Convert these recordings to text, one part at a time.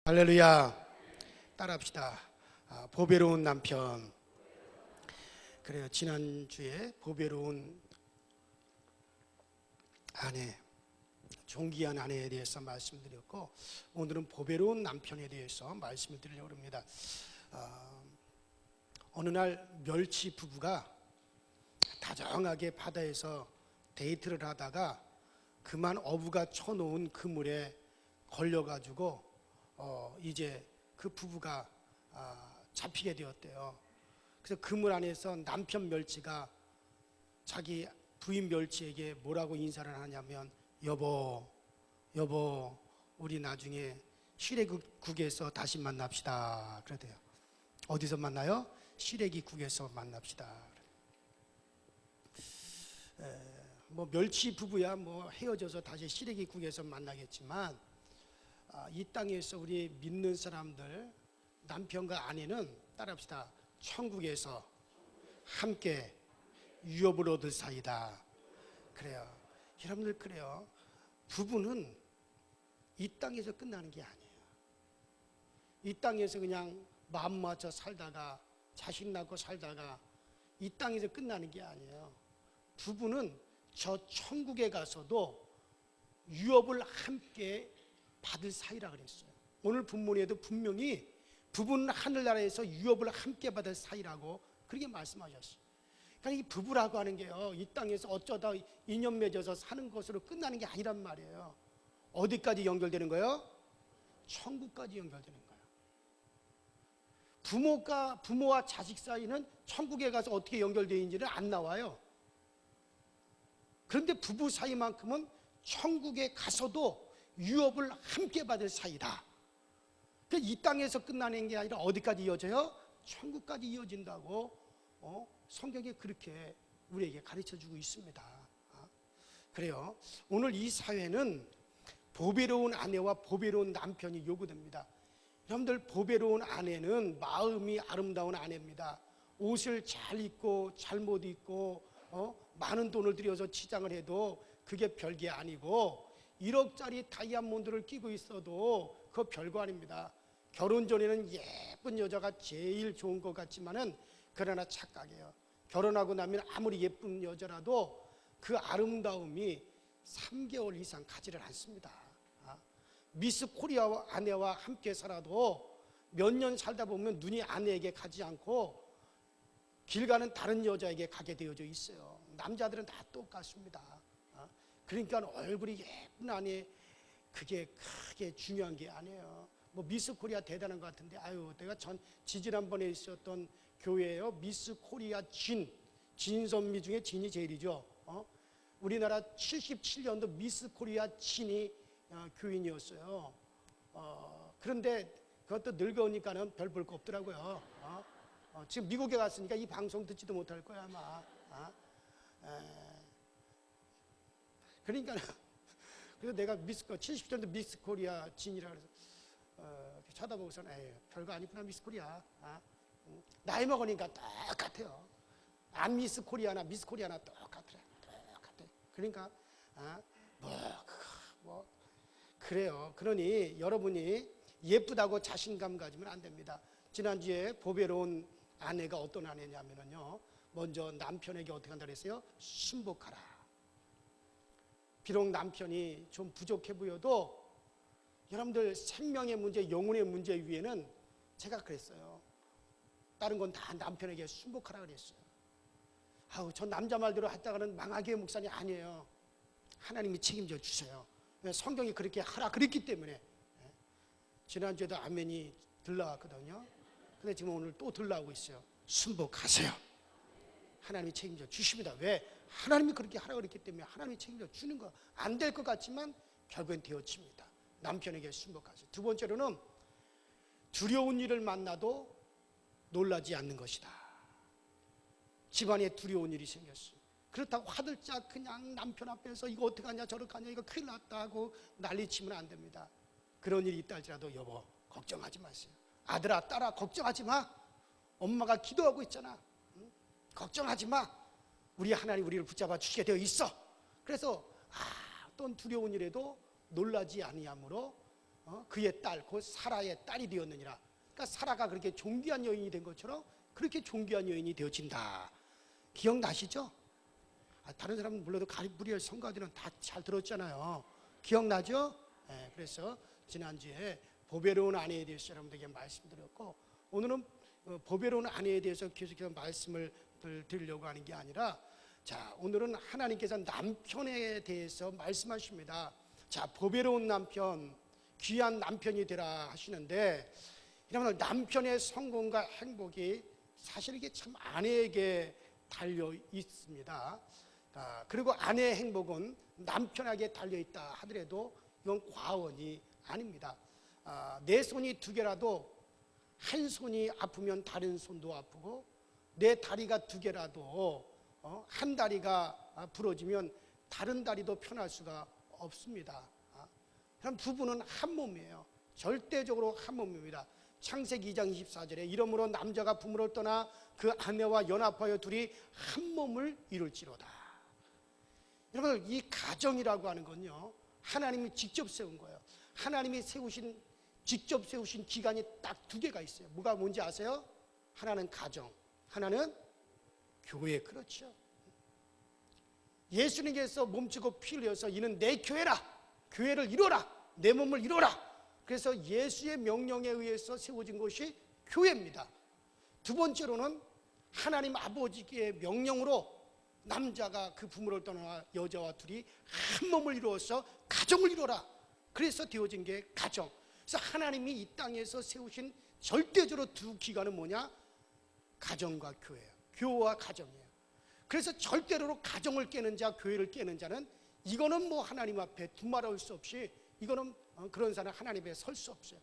할렐루야. 따라합시다. 보배로운 남편. 그래요. 지난주에 보배로운 아내, 존귀한 아내에 대해서 말씀드렸고, 오늘은 보배로운 남편에 대해서 말씀을 드리려고 합니다. 어느 날 멸치 부부가 다정하게 바다에서 데이트를 하다가 그만 어부가 쳐놓은 그물에 걸려가지고 이제 그 부부가 잡히게 되었대요. 그래서 그물 안에서 남편 멸치가 자기 부인 멸치에게 뭐라고 인사를 하냐면, 여보 우리 나중에 시래기국에서 다시 만납시다 그러대요. 어디서 만나요? 시래기국에서 만납시다. 뭐 멸치 부부야 뭐 헤어져서 다시 시래기국에서 만나겠지만, 이 땅에서 우리 믿는 사람들 남편과 아내는 따라합시다. 천국에서 함께 유업을 얻을 사이다. 그래요. 여러분들, 그래요. 부부는 이 땅에서 끝나는 게 아니에요. 이 땅에서 그냥 마음 맞춰 살다가 자식 낳고 살다가 이 땅에서 끝나는 게 아니에요. 부부는 저 천국에 가서도 유업을 함께 받을 사이라 그랬어요. 오늘 본문에도 분명히 부부는 하늘나라에서 유업을 함께 받을 사이라고 그렇게 말씀하셨어요. 그러니까 이 부부라고 하는 게요, 이 땅에서 어쩌다 인연 맺어서 사는 것으로 끝나는 게 아니란 말이에요. 어디까지 연결되는 거예요? 천국까지 연결되는 거예요. 부모와 자식 사이는 천국에 가서 어떻게 연결되어 있는지는 안 나와요. 그런데 부부 사이만큼은 천국에 가서도 유업을 함께 받을 사이다. 그러니까 이 땅에서 끝나는 게 아니라 어디까지 이어져요? 천국까지 이어진다고 성경이 그렇게 우리에게 가르쳐주고 있습니다. 그래요. 오늘 이 사회는 보배로운 아내와 보배로운 남편이 요구됩니다. 여러분들, 보배로운 아내는 마음이 아름다운 아내입니다. 옷을 잘 입고 잘못 입고 많은 돈을 들여서 치장을 해도 그게 별게 아니고, 1억짜리 다이아몬드를 끼고 있어도 그거 별거 아닙니다. 결혼 전에는 예쁜 여자가 제일 좋은 것 같지만은 그러나 착각이에요. 결혼하고 나면 아무리 예쁜 여자라도 그 아름다움이 3개월 이상 가지를 않습니다. 미스 코리아 아내와 함께 살아도 몇 년 살다 보면 눈이 아내에게 가지 않고 길 가는 다른 여자에게 가게 되어져 있어요. 남자들은 다 똑같습니다. 그러니까 얼굴이 예쁜 아내, 그게 크게 중요한 게 아니에요. 뭐 미스 코리아 대단한 것 같은데, 내가 지지난번에 있었던 교회에요, 미스 코리아 진선미 중에 진이 제일이죠. 우리나라 77년도 미스 코리아 진이 교인이었어요. 그런데 그것도 늙으니까는 별 볼 거 없더라고요. 지금 미국에 갔으니까 이 방송 듣지도 못할 거야 아마. 그러니까 그래서 내가 70년도 미스 코리아 진이라 그래서 쳐다보고서는 별거 아니구나 미스 코리아. 나이 먹으니까 똑같아요. 안 미스 코리아나 미스 코리아나 똑같아. 그러니까 그래요. 그러니 여러분이 예쁘다고 자신감 가지면 안 됩니다. 지난주에 보배로운 아내가 어떤 아내냐면요, 먼저 남편에게 어떻게 한다 그랬어요? 순복하라. 비록 남편이 좀 부족해 보여도 여러분들 생명의 문제, 영혼의 문제 위에는 제가 그랬어요. 다른 건 다 남편에게 순복하라 그랬어요. 저 남자 말대로 했다가는 망하게 목사님 아니에요. 하나님이 책임져 주세요. 성경이 그렇게 하라 그랬기 때문에. 지난주에도 아멘이 들러왔거든요. 근데 지금 오늘 또 들러오고 있어요. 순복하세요. 하나님이 책임져 주십니다. 왜? 하나님이 그렇게 하라 그랬기 때문에 하나님이 책임져 주는 거. 안 될 것 같지만 결국엔 되어집니다. 남편에게 순복하세요. 두 번째로는 두려운 일을 만나도 놀라지 않는 것이다. 집안에 두려운 일이 생겼어요. 그렇다고 화들짝 그냥 남편 앞에서 이거 어떻게 하냐 저렇게 하냐 이거 큰일 났다 하고 난리치면 안 됩니다. 그런 일이 있다 할지라도 여보 걱정하지 마세요. 아들아 딸아 걱정하지 마. 엄마가 기도하고 있잖아. 걱정하지 마. 우리 하나님 우리를 붙잡아 주시게 되어 있어. 그래서 어떤 두려운 일에도 놀라지 아니하므로 그의 딸, 곧 사라의 딸이 되었느니라. 그러니까 사라가 그렇게 존귀한 여인이 된 것처럼 그렇게 존귀한 여인이 되어진다. 기억나시죠? 다른 사람은 몰라도 가리브리엘 성가들은 다 잘 들었잖아요. 기억나죠? 네, 그래서 지난주에 보배로운 아내에 대해서 여러분들에게 말씀드렸고, 오늘은 보배로운 아내에 대해서 계속해서 말씀을 드리려고 하는 게 아니라, 자, 오늘은 하나님께서 남편에 대해서 말씀하십니다. 자, 보배로운 남편, 귀한 남편이 되라 하시는데, 여러분, 남편의 성공과 행복이 사실 이게 참 아내에게 달려 있습니다. 그리고 아내의 행복은 남편에게 달려 있다 하더라도 이건 과언이 아닙니다. 내 손이 두 개라도 한 손이 아프면 다른 손도 아프고, 내 다리가 두 개라도 한 다리가 부러지면 다른 다리도 편할 수가 없습니다. 그럼 부부는 한 몸이에요. 절대적으로 한 몸입니다. 창세기 2장 24절에 이러므로 남자가 부모를 떠나 그 아내와 연합하여 둘이 한 몸을 이룰지로다. 여러분, 이 가정이라고 하는 건요, 하나님이 직접 세운 거예요. 하나님이 직접 세우신 기관이 딱 두 개가 있어요. 뭐가 뭔지 아세요? 하나는 가정, 하나는 교회. 그렇죠. 예수님께서 몸치고 피 흘려서 이는 내 교회라, 교회를 이루어라, 내 몸을 이루어라. 그래서 예수의 명령에 의해서 세워진 것이 교회입니다. 두 번째로는 하나님 아버지의 명령으로 남자가 그 부모를 떠나 여자와 둘이 한 몸을 이루어서 가정을 이루어라. 그래서 되어진 게 가정. 그래서 하나님이 이 땅에서 세우신 절대적으로 두 기관은 뭐냐? 가정과 교회예요. 교회와 가정이에요. 그래서 절대로 가정을 깨는 자, 교회를 깨는 자는 이거는 뭐 하나님 앞에 두말할 수 없이, 이거는 그런 사람 하나님 앞에 설 수 없어요.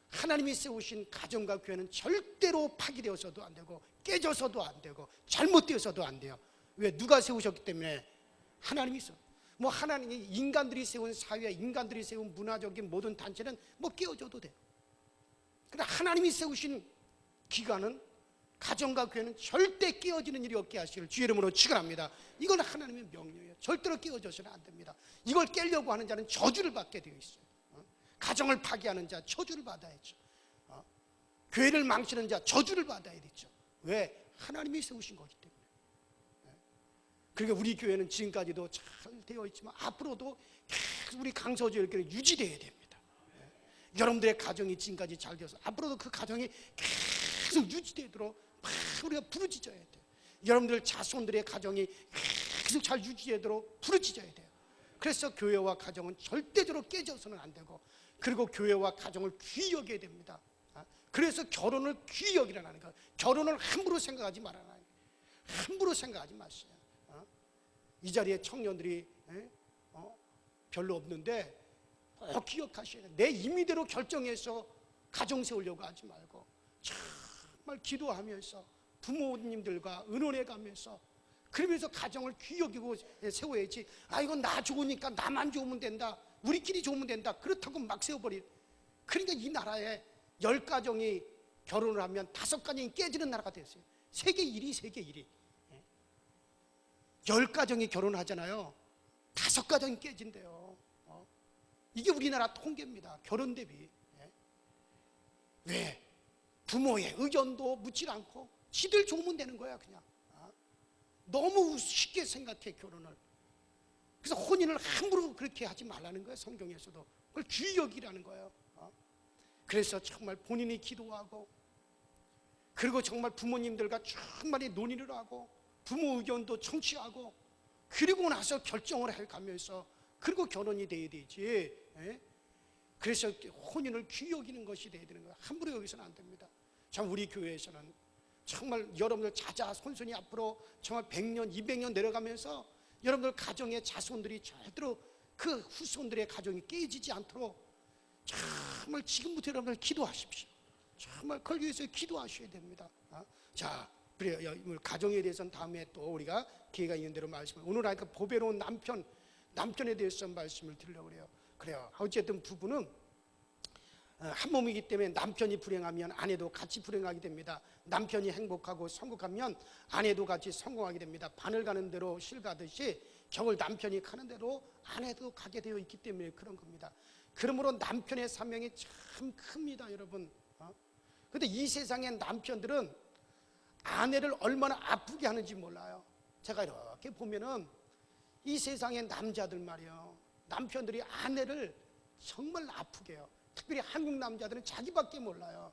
하나님이 세우신 가정과 교회는 절대로 파기되어서도 안 되고 깨져서도 안 되고 잘못되어서도 안 돼요. 왜? 누가 세우셨기 때문에. 하나님이 있어. 뭐 하나님이 인간들이 세운 사회, 인간들이 세운 문화적인 모든 단체는 뭐 깨어져도 돼요. 그러나 하나님이 세우신 기관은, 가정과 교회는 절대 깨어지는 일이 없게 하시기를 주의 이름으로 축원합니다. 이건 하나님의 명령이에요. 절대로 깨어져서는 안 됩니다. 이걸 깨려고 하는 자는 저주를 받게 되어 있어요. 가정을 파괴하는 자 저주를 받아야죠. 교회를 망치는 자 저주를 받아야 되죠. 왜? 하나님이 세우신 거기 때문에. 그러니까 우리 교회는 지금까지도 잘 되어 있지만 앞으로도 계속 우리 강서지역교회는 유지되어야 됩니다. 여러분들의 가정이 지금까지 잘 되어서 앞으로도 그 가정이 계속 유지되도록 우리가 부르짖어야 돼요. 여러분들 자손들의 가정이 계속 잘 유지되도록 부르짖어야 돼요. 그래서 교회와 가정은 절대적으로 깨져서는 안 되고, 그리고 교회와 가정을 귀히 여겨야 됩니다. 그래서 결혼을 귀히 여기라는 거예요. 결혼을 함부로 생각하지 말아라. 함부로 생각하지 마세요. 이 자리에 청년들이 별로 없는데 꼭 기억하셔야 돼요. 내 임의대로 결정해서 가정 세우려고 하지 말고 정말 기도하면서 부모님들과 의논해 가면서, 그러면서 가정을 귀히 여기고 세워야지. 이건 나 좋으니까 나만 좋으면 된다, 우리끼리 좋으면 된다, 그렇다고 막 세워버려. 그러니까 이 나라에 10가정이 결혼을 하면 5가정이 깨지는 나라가 됐어요. 세계 1위, 세계 1위. 10가정이 결혼하잖아요. 5가정이 깨진대요. 이게 우리나라 통계입니다. 결혼 대비. 왜? 부모의 의견도 묻지 않고 지들 좋으면 되는 거야 그냥. 너무 쉽게 생각해 결혼을. 그래서 혼인을 함부로 그렇게 하지 말라는 거예요. 성경에서도 그걸 귀히 여기라는 거예요. 그래서 정말 본인이 기도하고, 그리고 정말 부모님들과 정말 논의를 하고 부모 의견도 청취하고, 그리고 나서 결정을 해가면서, 그리고 결혼이 돼야 되지. 그래서 혼인을 귀히 여기는 것이 돼야 되는 거예요. 함부로 여기서는 안 됩니다. 참 우리 교회에서는 정말 여러분들 자자손손이 앞으로 정말 100년, 200년 내려가면서 여러분들 가정의 자손들이 절대로 그 후손들의 가정이 깨지지 않도록 정말 지금부터 여러분들 기도하십시오. 정말 거기 위해서 기도하셔야 됩니다. 자, 그래요. 가정에 대해서는 다음에 또 우리가 기회가 있는 대로 말씀을, 오늘 하니까 보배로운 남편에 대해서 말씀을 드리려고 그래요. 그래요. 어쨌든 부부는 한 몸이기 때문에 남편이 불행하면 아내도 같이 불행하게 됩니다. 남편이 행복하고 성공하면 아내도 같이 성공하게 됩니다. 바늘 가는 대로 실 가듯이 격을 남편이 가는 대로 아내도 가게 되어 있기 때문에 그런 겁니다. 그러므로 남편의 사명이 참 큽니다, 여러분. 근데 이 세상의 남편들은 아내를 얼마나 아프게 하는지 몰라요. 제가 이렇게 보면은 이 세상의 남자들 말이에요, 남편들이 아내를 정말 아프게 해요. 특별히 한국 남자들은 자기밖에 몰라요.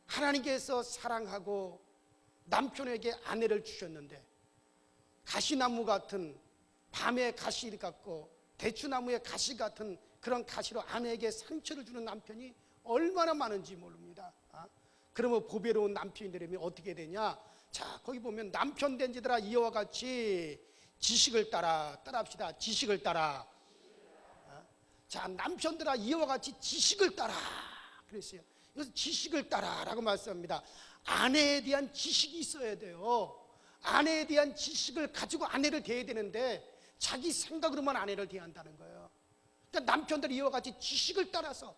하나님께서 사랑하고 남편에게 아내를 주셨는데 가시나무 같은, 밤에 가시 같고 대추나무의 가시 같은 그런 가시로 아내에게 상처를 주는 남편이 얼마나 많은지 모릅니다. 그러면 보배로운 남편이 되려면 어떻게 되냐? 자, 거기 보면 남편 된 지들아 이와 같이 지식을 따라합시다. 지식을 따라. 자, 남편들아 이와 같이 지식을 따라 그랬어요. 그래서 지식을 따라라고 말씀합니다. 아내에 대한 지식이 있어야 돼요. 아내에 대한 지식을 가지고 아내를 대해야 되는데 자기 생각으로만 아내를 대한다는 거예요. 그러니까 남편들이 이와 같이 지식을 따라서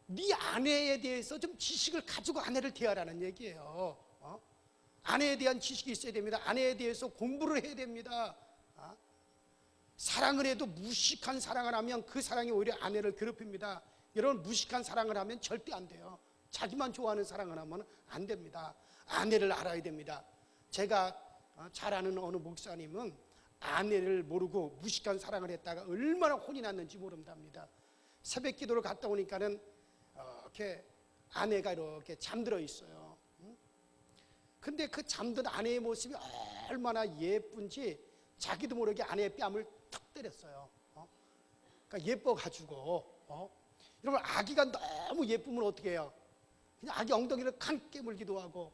네 아내에 대해서 좀 지식을 가지고 아내를 대하라는 얘기예요. 아내에 대한 지식이 있어야 됩니다. 아내에 대해서 공부를 해야 됩니다. 사랑을 해도 무식한 사랑을 하면 그 사랑이 오히려 아내를 괴롭힙니다. 여러분, 무식한 사랑을 하면 절대 안 돼요. 자기만 좋아하는 사랑을 하면 안 됩니다. 아내를 알아야 됩니다. 제가 잘 아는 어느 목사님은 아내를 모르고 무식한 사랑을 했다가 얼마나 혼이 났는지 모른답니다. 새벽 기도를 갔다 오니까는 이렇게 아내가 이렇게 잠들어 있어요. 근데 그 잠든 아내의 모습이 얼마나 예쁜지 자기도 모르게 아내의 뺨을 탁 때렸어요. 그러니까 예뻐가지고. 여러분, 아기가 너무 예쁘면 어떻게 해요? 그냥 아기 엉덩이를 간 깨물기도 하고,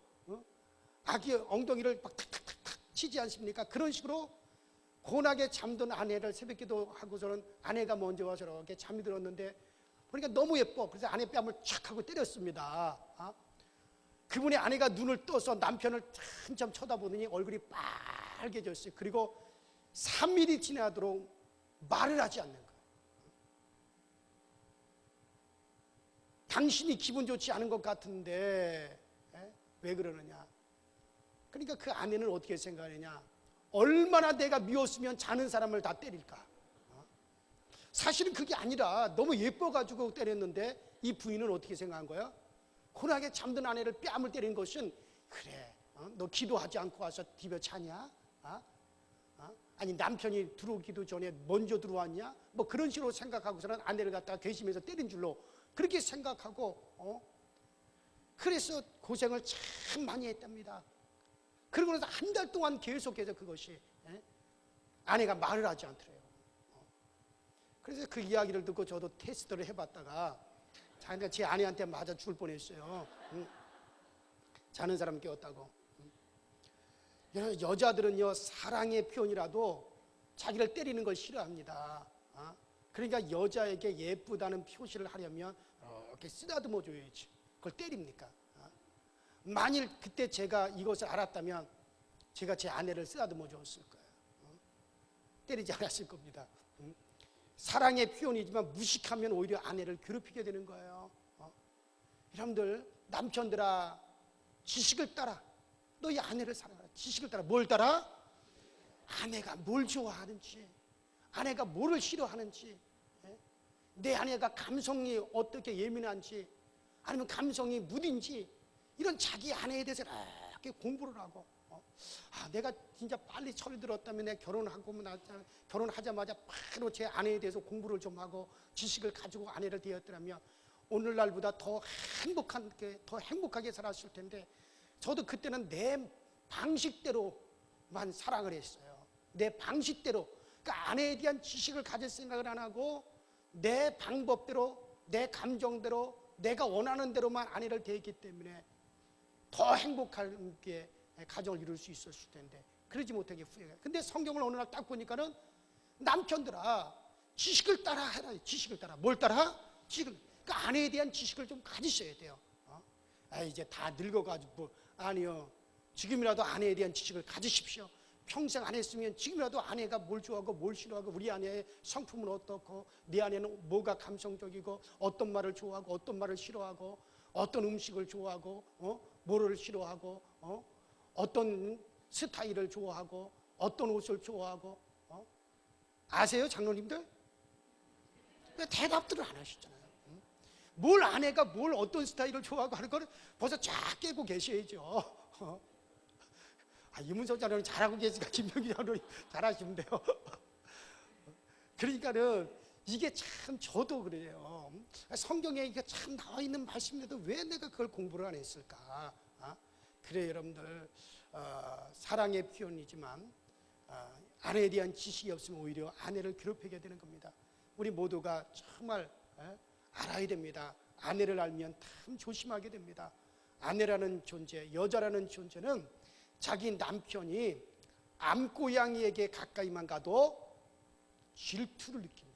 아기 엉덩이를 막 탁탁탁탁 치지 않습니까? 그런 식으로 고나게 잠든 아내를 새벽 기도하고서는 아내가 먼저 와서 이렇게 잠이 들었는데 보니까 너무 예뻐. 그래서 아내 뺨을 착 하고 때렸습니다. 그분의 아내가 눈을 떠서 남편을 한참 쳐다보더니 얼굴이 빨개졌어요. 그리고 3일이 지나도록 말을 하지 않는 거예요. 당신이 기분 좋지 않은 것 같은데 왜 그러느냐? 그러니까 그 아내는 어떻게 생각하느냐? 얼마나 내가 미웠으면 자는 사람을 다 때릴까? 사실은 그게 아니라 너무 예뻐가지고 때렸는데 이 부인은 어떻게 생각한 거야? 고나게 잠든 아내를 뺨을 때린 것은, 그래, 너 기도하지 않고 와서 디벼 차냐? 아니 남편이 들어오기도 전에 먼저 들어왔냐? 뭐 그런 식으로 생각하고서는 아내를 갖다가 괘씸해서 때린 줄로 그렇게 생각하고 그래서 고생을 참 많이 했답니다. 그러고 나서 한 달 동안 계속해서 그것이 아내가 말을 하지 않더래요. 그래서 그 이야기를 듣고 저도 테스트를 해봤다가 제 아내한테 맞아 죽을 뻔했어요. 자는 사람 깨웠다고. 여자들은요, 사랑의 표현이라도 자기를 때리는 걸 싫어합니다. 그러니까 여자에게 예쁘다는 표시를 하려면 이렇게 쓰다듬어 줘야지. 그걸 때립니까? 만일 그때 제가 이것을 알았다면 제가 제 아내를 쓰다듬어 줬을 거예요. 때리지 않았을 겁니다. 사랑의 표현이지만 무식하면 오히려 아내를 괴롭히게 되는 거예요. 여러분들, 남편들아, 지식을 따라. 너희 아내를 사랑하라. 지식을 따라. 뭘 따라? 아내가 뭘 좋아하는지, 아내가 뭐를 싫어하는지, 내 아내가 감성이 어떻게 예민한지, 아니면 감성이 무딘지, 이런 자기 아내에 대해서 이렇게 공부를 하고, 내가 진짜 빨리 철이 들었다면 내가 결혼하자마자 바로 제 아내에 대해서 공부를 좀 하고 지식을 가지고 아내를 대했더라면 오늘날보다 더 행복하게 살았을 텐데, 저도 그때는 내 방식대로만 사랑을 했어요. 내 방식대로. 그러니까 아내에 대한 지식을 가질 생각을 안 하고 내 방법대로, 내 감정대로, 내가 원하는 대로만 아내를 대했기 때문에 더 행복하게 가정을 이룰 수 있었을 텐데 그러지 못하게 후회가. 근데 성경을 어느 날 딱 보니까는 남편들아, 지식을 따라 해라. 지식을 따라. 뭘 따라? 지식을. 그러니까 아내에 대한 지식을 좀 가지셔야 돼요. 이제 다 늙어가지고. 아니요, 지금이라도 아내에 대한 지식을 가지십시오. 평생 안 했으면 지금이라도 아내가 뭘 좋아하고 뭘 싫어하고, 우리 아내의 성품은 어떻고, 내 아내는 뭐가 감성적이고, 어떤 말을 좋아하고 어떤 말을 싫어하고, 어떤 음식을 좋아하고 뭐를 싫어하고, 어떤 스타일을 좋아하고, 어떤 옷을 좋아하고. 아세요, 장로님들? 대답들을 안 하시잖아요. 뭘 아내가 뭘 어떤 스타일을 좋아하고 하는 거를 벌써 쫙 깨고 계셔야죠. 이문석 장로님 잘하고 계시니까 김병기 장로님 잘하시면 돼요. 그러니까는 이게 참 저도 그래요. 성경에 이게 참 나와 있는 말씀인데도 왜 내가 그걸 공부를 안 했을까? 그래 여러분들, 사랑의 표현이지만 아내에 대한 지식이 없으면 오히려 아내를 괴롭히게 되는 겁니다. 우리 모두가 정말 알아야 됩니다. 아내를 알면 참 조심하게 됩니다. 아내라는 존재, 여자라는 존재는 자기 남편이 암고양이에게 가까이만 가도 질투를 느낀대요.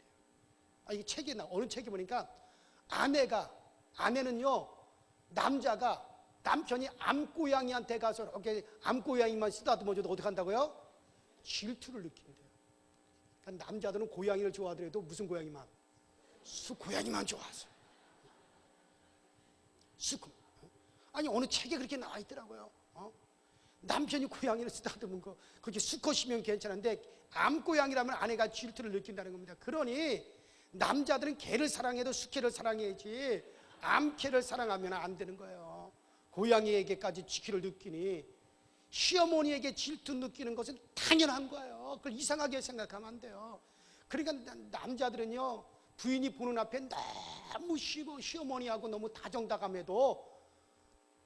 이 책에 어느 책에 보니까 아내는요, 남자가 남편이 암고양이한테 가서 이렇게 암고양이만 쓰다듬어줘도 어떻게 한다고요? 질투를 느낀대요. 그러니까 남자들은 고양이를 좋아하더라도 무슨 고양이만? 숫고양이만 좋아하세요. 아니 어느 책에 그렇게 나와 있더라고요. 남편이 고양이를 쓰다듬은 거 그렇게 수컷이면 괜찮은데 암고양이라면 아내가 질투를 느낀다는 겁니다. 그러니 남자들은 개를 사랑해도 수개를 사랑해야지 암개를 사랑하면 안 되는 거예요. 고양이에게까지 지키를 느끼니 시어머니에게 질투 느끼는 것은 당연한 거예요. 그걸 이상하게 생각하면 안 돼요. 그러니까 남자들은요, 부인이 보는 앞에 너무 시어머니하고 너무 다정다감해도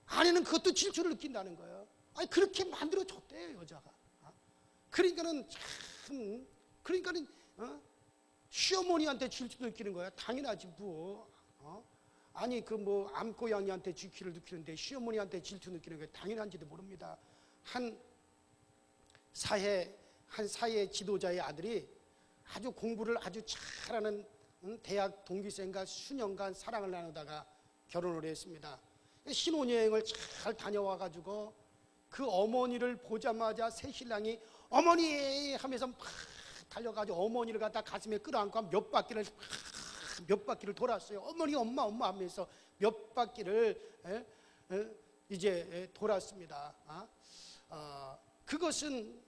아내는 그것도 질투를 느낀다는 거예요. 그렇게 만들어줬대요, 여자가. 그러니까는 시어머니한테 질투 느끼는 거야. 당연하지 뭐. 아니 암고양이한테 질투를 느끼는데 시어머니한테 질투 느끼는 게 당연한지도 모릅니다. 한 사회 지도자의 아들이 아주 공부를 아주 잘하는 대학 동기생과 수년간 사랑을 나누다가 결혼을 했습니다. 신혼여행을 잘 다녀와 가지고 그 어머니를 보자마자 새 신랑이 어머니 하면서 막 달려가지고 어머니를 갖다 가슴에 끌어안고 몇 바퀴를 돌았어요. 어머니 엄마 하면서 몇 바퀴를 이제 돌았습니다. 그것은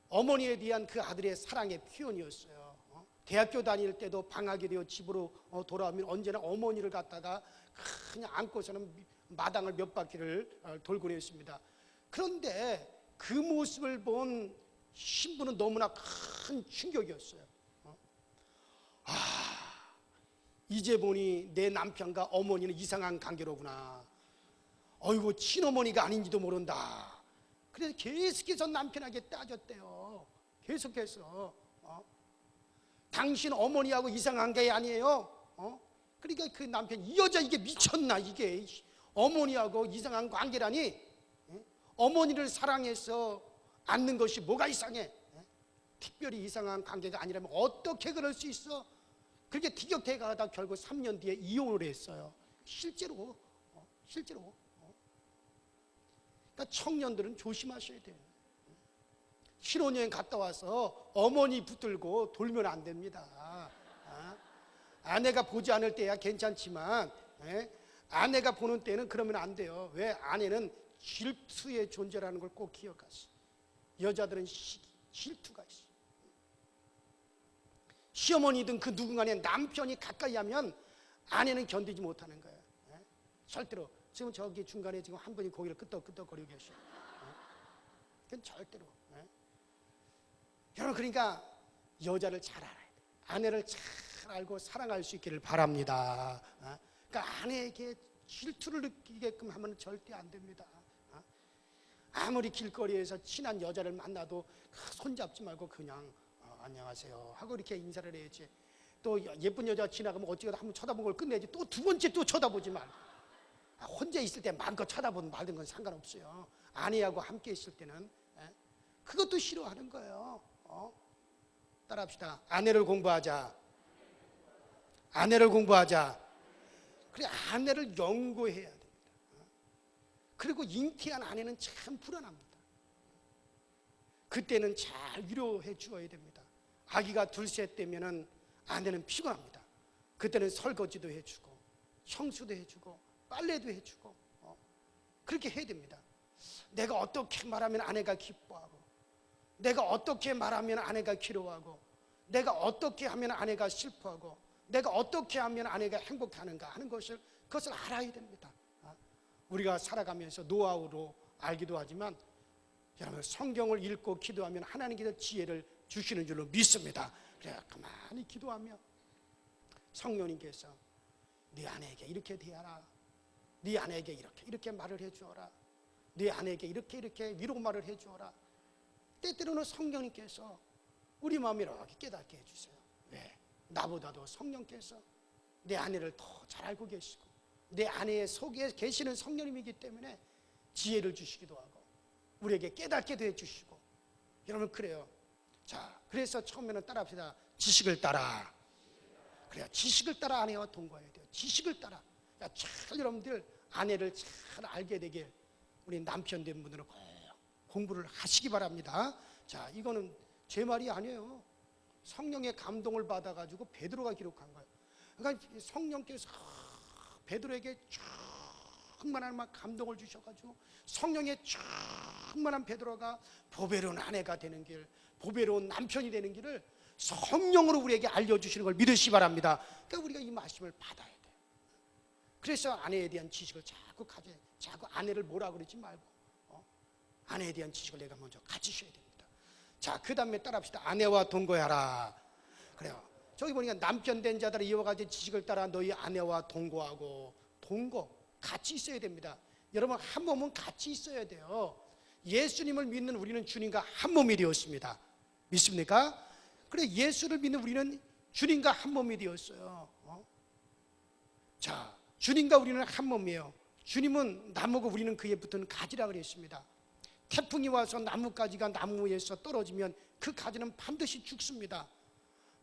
어머니에 대한 그 아들의 사랑의 표현이었어요. 대학교 다닐 때도 방학이 되어 집으로 돌아오면 언제나 어머니를 갖다가 그냥 안고서는 마당을 몇 바퀴를 돌곤 했습니다. 그런데 그 모습을 본 신부는 너무나 큰 충격이었어요. 이제 보니 내 남편과 어머니는 이상한 관계로구나. 어이구, 친어머니가 아닌지도 모른다. 그래서 계속해서 남편에게 따졌대요. 계속해서. 당신 어머니하고 이상한 게 아니에요. 그러니까 그 남편, 이 여자 이게 미쳤나, 이게 어머니하고 이상한 관계라니. 어머니를 사랑해서 않는 것이 뭐가 이상해? 특별히 이상한 관계가 아니라면 어떻게 그럴 수 있어? 그렇게 티격태격 가다 결국 3년 뒤에 이혼을 했어요. 실제로. 그러니까 청년들은 조심하셔야 돼요. 신혼여행 갔다 와서 어머니 붙들고 돌면 안 됩니다. 아내가 보지 않을 때야 괜찮지만 아내가 보는 때는 그러면 안 돼요. 왜? 아내는 질투의 존재라는 걸 꼭 기억하세요. 여자들은 질투가 있어요. 시어머니든 그 누군가의 남편이 가까이 하면 아내는 견디지 못하는 거예요. 절대로. 지금 저기 중간에 지금 한 분이 고개를 끄덕끄덕거리고 계셔요. 그건 절대로. 여러분, 그러니까 여자를 잘 알아야 돼요. 아내를 잘 알고 사랑할 수 있기를 바랍니다. 그러니까 아내에게 질투를 느끼게끔 하면 절대 안 됩니다. 아무리 길거리에서 친한 여자를 만나도 손잡지 말고 그냥 안녕하세요 하고 이렇게 인사를 해야지. 또 예쁜 여자 지나가면 어찌가도 한번 쳐다본 걸 끝내지 또 두 번째 또 쳐다보지 말고. 혼자 있을 때 마음껏 쳐다보든 말든 건 상관없어요. 아내하고 함께 있을 때는 그것도 싫어하는 거예요. 따라합시다. 아내를 공부하자. 그래, 아내를 연구해야 됩니다. 그리고 잉태한 아내는 참 불안합니다. 그때는 잘 위로해 주어야 됩니다. 아기가 둘셋 되면은 아내는 피곤합니다. 그때는 설거지도 해주고 청소도 해주고 빨래도 해주고 그렇게 해야 됩니다. 내가 어떻게 말하면 아내가 기뻐하고, 내가 어떻게 말하면 아내가 괴로워하고, 내가 어떻게 하면 아내가 슬퍼하고 내가 어떻게 하면 아내가 행복하는가 하는 그것을 알아야 됩니다. 우리가 살아가면서 노하우로 알기도 하지만 여러분 성경을 읽고 기도하면 하나님께서 지혜를 주시는 줄로 믿습니다. 그래 가만히 기도하며 성령님께서 네 아내에게 이렇게 대하라, 네 아내에게 이렇게 말을 해주어라, 네 아내에게 이렇게 위로 말을 해주어라. 때때로는 성령님께서 우리 마음을 이렇게 깨닫게 해주세요. 왜? 나보다도 성령께서 내 아내를 더 잘 알고 계시고 내 아내의 속에 계시는 성령님이기 때문에 지혜를 주시기도 하고 우리에게 깨닫게 해주시고. 여러분 그래요. 자, 그래서 처음에는 따라합시다. 지식을 따라. 그래요. 지식을 따라 아내와 동거해야 돼요. 지식을 따라. 잘 여러분들 아내를 잘 알게 되길 우리 남편 된 분들은 꼭 공부를 하시기 바랍니다. 자, 이거는 제 말이 아니에요. 성령의 감동을 받아가지고 베드로가 기록한 거예요. 그러니까 성령께서 베드로에게 충만한 감동을 주셔가지고 성령의 충만한 베드로가 보배로운 아내가 되는 길, 보배로운 남편이 되는 길을 성령으로 우리에게 알려주시는 걸 믿으시기 바랍니다. 그러니까 우리가 이 말씀을 받아야 돼요. 그래서 아내에 대한 지식을 자꾸 아내를 뭐라 그러지 말고 아내에 대한 지식을 내가 먼저 가지셔야 됩니다. 자, 그 다음에 따라합시다. 아내와 동거하라. 그래요. 저기 보니까 남편 된 자들은 이와 같이 지식을 따라 너희 아내와 동거하고. 동거 같이 있어야 됩니다. 여러분 한 몸은 같이 있어야 돼요. 예수님을 믿는 우리는 주님과 한 몸이 되었습니다. 믿습니까? 그래 예수를 믿는 우리는 주님과 한 몸이 되었어요. 자, 주님과 우리는 한 몸이에요. 주님은 나무고 우리는 그에 붙은 가지라 그랬습니다. 태풍이 와서 나뭇가지가 나무에서 떨어지면 그 가지는 반드시 죽습니다.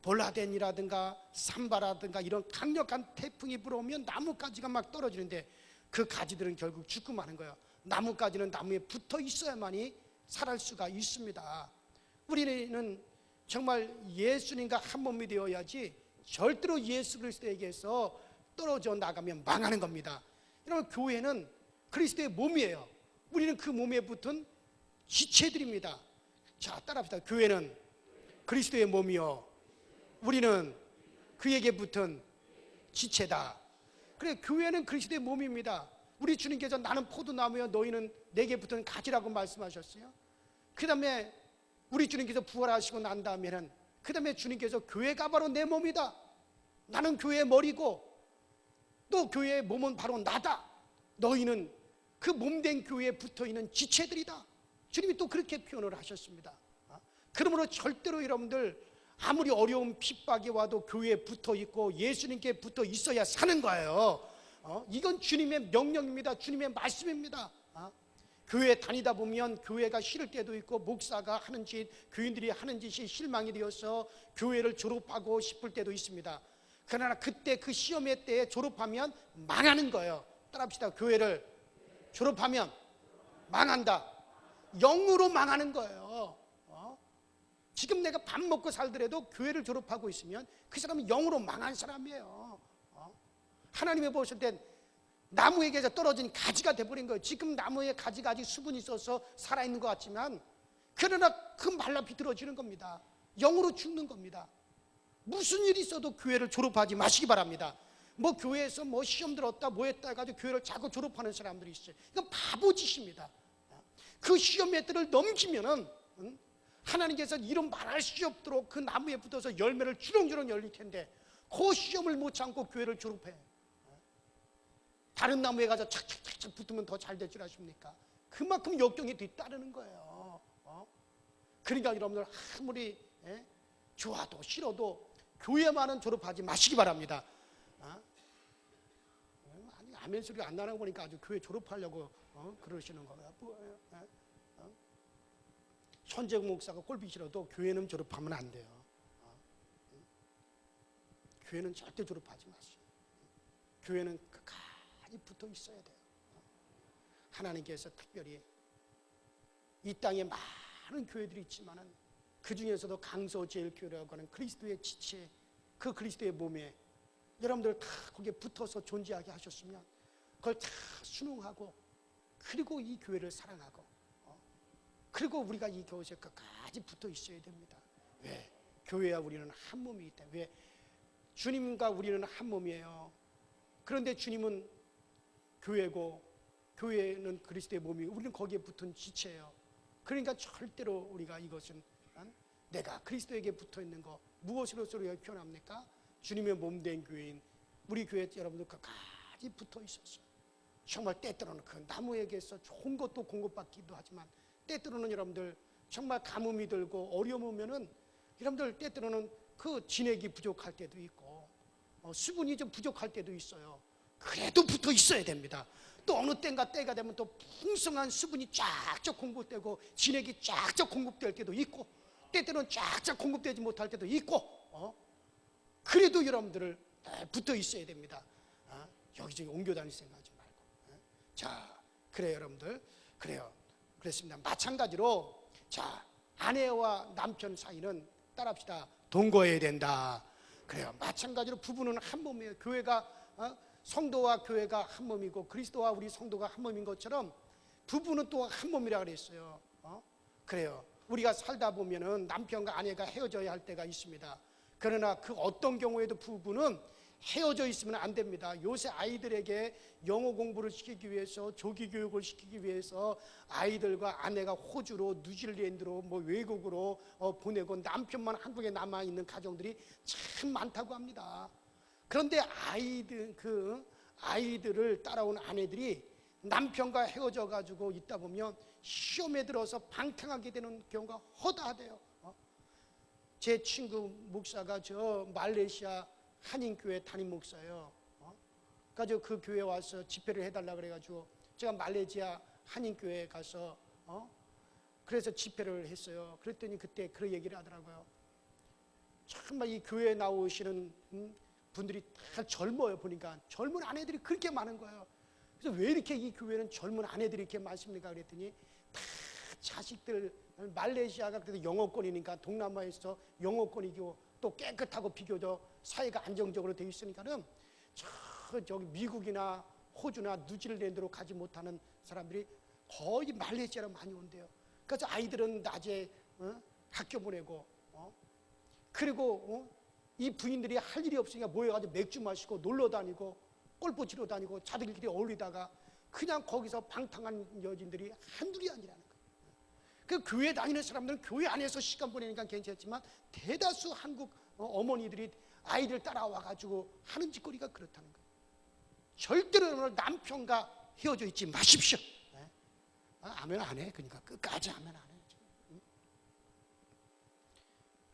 볼라덴이라든가 삼바라든가 이런 강력한 태풍이 불어오면 나뭇가지가 막 떨어지는데 그 가지들은 결국 죽고 마는 거예요. 나뭇가지는 나무에 붙어 있어야만이 살할 수가 있습니다. 우리는 정말 예수님과 한 몸이 되어야지 절대로 예수 그리스도에게서 떨어져 나가면 망하는 겁니다. 여러분 교회는 그리스도의 몸이에요. 우리는 그 몸에 붙은 지체들입니다. 자, 따라합시다. 교회는 그리스도의 몸이요 우리는 그에게 붙은 지체다. 그래 교회는 그리스도의 몸입니다. 우리 주님께서 나는 포도나무여 너희는 내게 붙은 가지라고 말씀하셨어요. 그 다음에 우리 주님께서 부활하시고 난 다음에는 그 다음에 주님께서 교회가 바로 내 몸이다. 나는 교회의 머리고 또 교회의 몸은 바로 나다. 너희는 그 몸된 교회에 붙어있는 지체들이다. 주님이 또 그렇게 표현을 하셨습니다. 그러므로 절대로 여러분들 아무리 어려운 핍박이 와도 교회에 붙어있고 예수님께 붙어 있어야 사는 거예요. 이건 주님의 명령입니다. 주님의 말씀입니다. 교회 다니다 보면 교회가 싫을 때도 있고 목사가 하는 짓, 교인들이 하는 짓이 실망이 되어서 교회를 졸업하고 싶을 때도 있습니다. 그러나 그때 그 시험의 때에 졸업하면 망하는 거예요. 따라합시다. 교회를 졸업하면 망한다. 영으로 망하는 거예요. 지금 내가 밥 먹고 살더라도 교회를 졸업하고 있으면 그 사람은 영으로 망한 사람이에요. 하나님이 보실 땐 나무에게서 떨어진 가지가 돼버린 거예요. 지금 나무에 가지가 아직 수분이 있어서 살아있는 것 같지만 그러나 그 말라 비틀어지는 겁니다. 영으로 죽는 겁니다. 무슨 일이 있어도 교회를 졸업하지 마시기 바랍니다. 뭐 교회에서 뭐 시험 들었다 뭐 했다 해가지고 교회를 자꾸 졸업하는 사람들이 있어요. 이건 바보짓입니다. 그 시험의 때를 넘기면은 하나님께서 이런 말할 수 없도록 그 나무에 붙어서 열매를 주렁주렁 열릴 텐데 그 시험을 못 참고 교회를 졸업해. 다른 나무에 가서 착착착착 붙으면 더 잘 될 줄 아십니까? 그만큼 역경이 뒤따르는 거예요. 그러니까 여러분들 아무리 좋아도 싫어도 교회만은 졸업하지 마시기 바랍니다. 아니 아멘 소리가 안 나는 거 보니까 아주 교회 졸업하려고 그러시는 거예요. 현재 목사가 꼴보기 싫어도 교회는 졸업하면 안 돼요. 교회는 절대 졸업하지 마세요. 교회는 끝까지 붙어 있어야 돼요. 하나님께서 특별히 이 땅에 많은 교회들이 있지만은 그 중에서도 강서제일교회라고 하는 그리스도의 지체, 그 그리스도의 몸에 여러분들 다 거기에 붙어서 존재하게 하셨으면 그걸 다 순응하고 그리고 이 교회를 사랑하고 그리고 우리가 이 교회에 끝까지 붙어 있어야 됩니다. 왜? 교회와 우리는 한 몸이기 때문에. 왜? 주님과 우리는 한 몸이에요. 그런데 주님은 교회고 교회는 그리스도의 몸이고 우리는 거기에 붙은 지체예요. 그러니까 절대로 우리가 이것은 내가 그리스도에게 붙어 있는 거 무엇으로서 우리가 표현합니까? 주님의 몸된 교회인 우리 교회 여러분들 끝까지 붙어 있었어요. 정말 때때로는 그 나무에게서 좋은 것도 공급받기도 하지만 때때로는 여러분들 정말 가뭄이 들고 어려움 오면은 여러분들 때때로는 그 진액이 부족할 때도 있고 수분이 좀 부족할 때도 있어요. 그래도 붙어 있어야 됩니다. 또 어느 때인가 때가 되면 또 풍성한 수분이 쫙쫙 공급되고 진액이 쫙쫙 공급될 때도 있고 때때로는 쫙쫙 공급되지 못할 때도 있고 그래도 여러분들을 붙어 있어야 됩니다. 여기저기 옮겨 다닐 생각하지 말고. 자, 그래요 여러분들. 그래요. 그렇습니다. 마찬가지로 자, 아내와 남편 사이는 따라합시다. 동거해야 된다. 그래요. 마찬가지로 부부는 한 몸이에요. 교회가 성도와 교회가 한 몸이고 그리스도와 우리 성도가 한 몸인 것처럼 부부는 또 한 몸이라 그랬어요. 그래요. 우리가 살다 보면은 남편과 아내가 헤어져야 할 때가 있습니다. 그러나 그 어떤 경우에도 부부는 헤어져 있으면 안 됩니다. 요새 아이들에게 영어 공부를 시키기 위해서 조기 교육을 시키기 위해서 아이들과 아내가 호주로 뉴질랜드로 뭐 외국으로 보내고 남편만 한국에 남아 있는 가정들이 참 많다고 합니다. 그런데 아이들을 따라온 아내들이 남편과 헤어져 가지고 있다 보면 시험에 들어서 방탕하게 되는 경우가 허다하대요. 제 친구 목사가 저 말레이시아 한인교회 담임 목사예요. 그래서 그 교회에 와서 집회를 해달라 그래가지고 제가 말레이시아 한인교회에 가서 그래서 집회를 했어요. 그랬더니 그때 그런 얘기를 하더라고요. 정말 이 교회에 나오시는 분들이 다 젊어요. 보니까 젊은 아내들이 그렇게 많은 거예요. 그래서 왜 이렇게 이 교회는 젊은 아내들이 이렇게 많습니까? 그랬더니 다 자식들 말레이시아가 그래도 영어권이니까 동남아에서 영어권이고 또 깨끗하고 비교적 사회가 안정적으로 되어 있으니까는 저기 미국이나 호주나 뉴질랜드로 가지 못하는 사람들이 거의 말레이시아로 많이 온대요. 그래서 아이들은 낮에 학교 보내고 그리고 이 부인들이 할 일이 없으니까 모여가지고 맥주 마시고 놀러 다니고 골프 치러 다니고 자들끼리 어울리다가 그냥 거기서 방탕한 여인들이 한둘이 아니라는 거예요. 그 교회 다니는 사람들은 교회 안에서 시간 보내니까 괜찮지만 대다수 한국 어머니들이 아이들 따라와가지고 하는 짓거리가 그렇다는 거예요. 절대로 남편과 헤어져 있지 마십시오. 아멘 안 해. 그러니까 끝까지 아멘 안 해.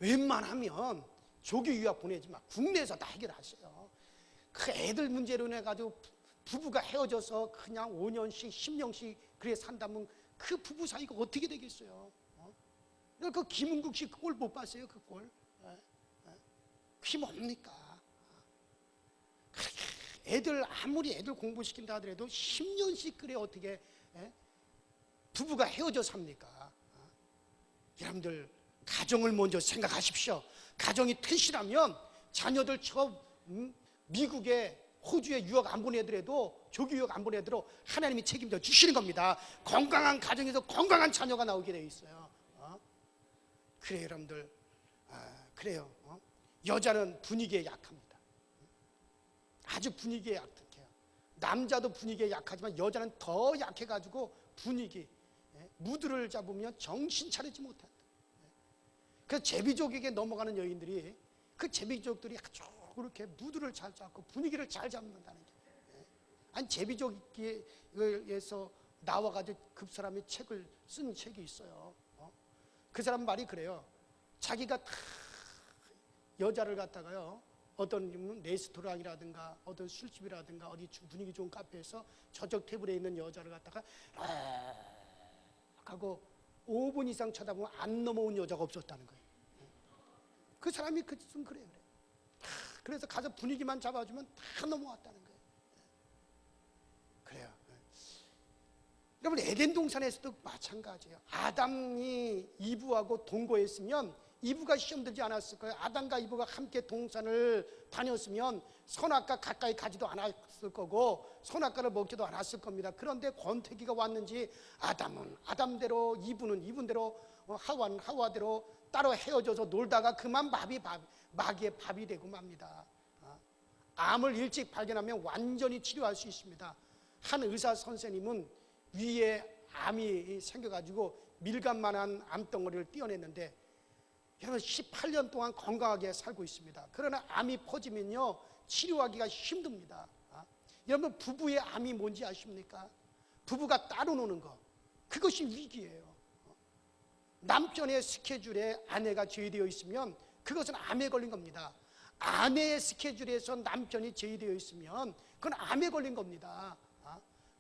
웬만하면 조기 유학 보내지 마. 국내에서 다 해결하세요. 그 애들 문제로 해가지고 부부가 헤어져서 그냥 5년씩 10년씩 그래 산다면 그 부부 사이가 어떻게 되겠어요? 그 김은국 씨 그 꼴 못 봤어요? 그 꼴? 그게 뭡니까? 애들 아무리 애들 공부시킨다 하더라도 10년씩 그래 어떻게 부부가 헤어져 삽니까? 여러분들 가정을 먼저 생각하십시오. 가정이 튼실하면 자녀들 미국에 호주에 유학 안 보내더라도 조기 유학 안 보내더라도 하나님이 책임져 주시는 겁니다. 건강한 가정에서 건강한 자녀가 나오게 되어 있어요. 그래요 여러분들. 그래요. 여자는 분위기에 약합니다. 아주 분위기에 약해요. 남자도 분위기에 약하지만 여자는 더 약해가지고 분위기 무드를 잡으면 정신 차리지 못한다. 그래서 제비족에게 넘어가는 여인들이 그 제비족들이 아주 그렇게 무드를 잘 잡고 분위기를 잘 잡는다는 게. 아니 제비족에서 나와가지고 그 사람이 책을 쓴 책이 있어요. 그 사람 말이 그래요. 자기가 다 여자를 갖다가요 어떤 레스토랑이라든가 어떤 술집이라든가 어디 분위기 좋은 카페에서 저쪽 테이블에 있는 여자를 갖다가 하고 5분 이상 쳐다보면 안 넘어온 여자가 없었다는 거예요. 그 사람이 좀 그래요. 그래서 가서 분위기만 잡아주면 다 넘어왔다는 거예요. 그래요. 여러분 에덴 동산에서도 마찬가지예요. 아담이 이브하고 동거했으면 이브가 시험 들지 않았을 거예요. 아담과 이브가 함께 동산을 다녔으면 선악과 가까이 가지도 않았을 거고 선악과를 먹지도 않았을 겁니다. 그런데 권태기가 왔는지 아담은 아담대로 이브는 이분대로 하와는 하와대로 따로 헤어져서 놀다가 그만 마귀의 밥이 되고 맙니다. 암을 일찍 발견하면 완전히 치료할 수 있습니다. 한 의사 선생님은 위에 암이 생겨가지고 밀감만한 암덩어리를 떼어냈는데 여러분 18년 동안 건강하게 살고 있습니다. 그러나 암이 퍼지면요 치료하기가 힘듭니다. 여러분 부부의 암이 뭔지 아십니까? 부부가 따로 노는 거, 그것이 위기예요. 남편의 스케줄에 아내가 제외되어 있으면 그것은 암에 걸린 겁니다. 아내의 스케줄에서 남편이 제외되어 있으면 그건 암에 걸린 겁니다.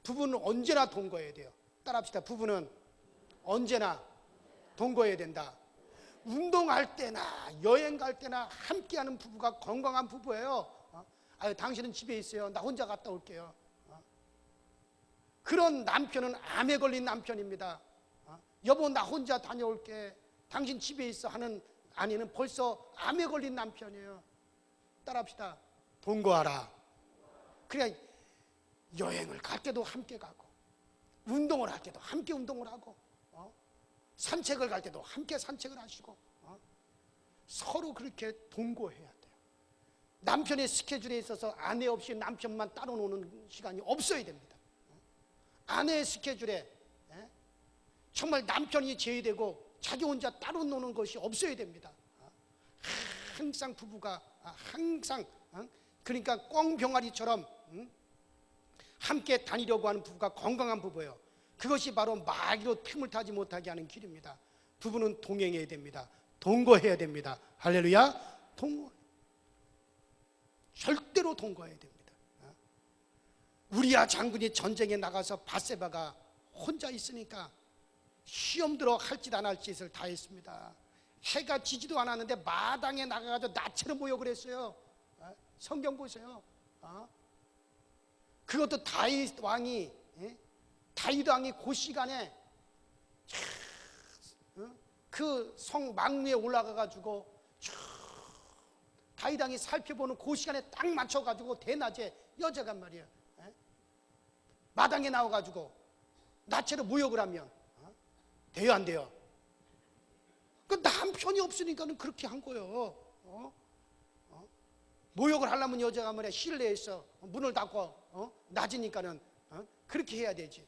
부부는 언제나 동거해야 돼요. 따라합시다. 부부는 언제나 동거해야 된다. 운동할 때나 여행 갈 때나 함께하는 부부가 건강한 부부예요. 당신은 집에 있어요. 나 혼자 갔다 올게요. 그런 남편은 암에 걸린 남편입니다. 여보 나 혼자 다녀올게. 당신 집에 있어 하는 아내는 벌써 암에 걸린 남편이에요. 따라합시다. 동거하라. 그냥 여행을 갈 때도 함께 가고, 운동을 할 때도 함께 운동을 하고, 산책을 갈 때도 함께 산책을 하시고, 서로 그렇게 동거해야 돼요. 남편의 스케줄에 있어서 아내 없이 남편만 따로 노는 시간이 없어야 됩니다. 아내의 스케줄에 정말 남편이 제외되고 자기 혼자 따로 노는 것이 없어야 됩니다. 항상 부부가 항상 그러니까 꽁병아리처럼 함께 다니려고 하는 부부가 건강한 부부예요. 그것이 바로 마귀로 틈을 타지 못하게 하는 길입니다. 부부는 동행해야 됩니다. 동거해야 됩니다. 할렐루야. 절대로 동거해야 됩니다. 우리야 장군이 전쟁에 나가서 밧세바가 혼자 있으니까 시험 들어 할 짓 안 할 짓을 다 했습니다. 해가 지지도 않았는데 마당에 나가가지고 나체로 모욕을 했어요. 성경 보세요. 그것도 다윗 왕이 그 시간에 그 성 망루에 올라가가지고 다윗 왕이 살펴보는 그 시간에 딱 맞춰가지고 대낮에 여자가 말이에요. 마당에 나와가지고 나체로 모욕을 하면 돼요 안 돼요? 그 남편이 없으니까는 그렇게 한 거예요. 모욕을 하려면 여자가 말이야 실내에서 문을 닫고 낮이니까는 그렇게 해야 되지.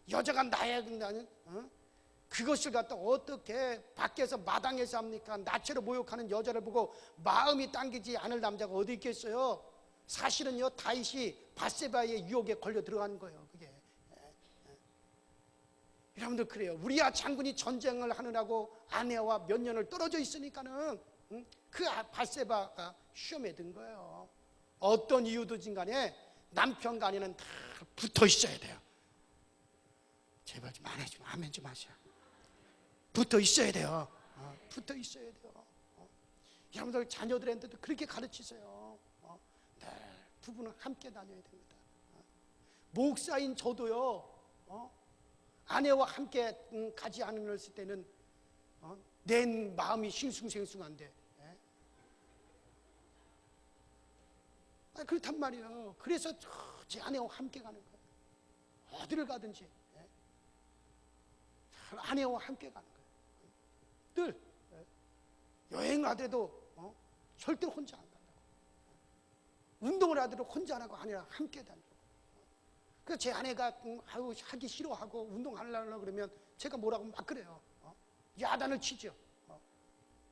여자가 나야 나는 그것을 갖다 어떻게 밖에서 마당에서 합니까? 나체로 모욕하는 여자를 보고 마음이 당기지 않을 남자가 어디 있겠어요? 사실은요 다윗이 밧세바의 유혹에 걸려 들어간 거예요. 그게 여러분들 그래요. 우리야 장군이 전쟁을 하느라고 아내와 몇 년을 떨어져 있으니까는 그 밧세바가 시험에 든 거예요. 어떤 이유든지 간에 남편과 아내는 다 붙어 있어야 돼요. 제발 좀 안 해주면 아멘 좀 하셔. 붙어 있어야 돼요. 붙어 있어야 돼요. 여러분들 자녀들한테도 그렇게 가르치세요. 네, 부부는 함께 다녀야 됩니다. 목사인 저도요. 아내와 함께 가지 않았을 때는 내 마음이 싱숭생숭한데 그렇단 말이에요. 그래서 제 아내와 함께 가는 거예요. 어디를 가든지 아내와 함께 가는 거예요. 늘 여행을 하더라도 절대로 혼자 안 간다고. 운동을 하더라도 혼자 안 하고 아내랑 함께 다니고. 그래서 제 아내가 하기 싫어하고 운동하려고 그러면 제가 뭐라고 막 그래요. 야단을 치죠.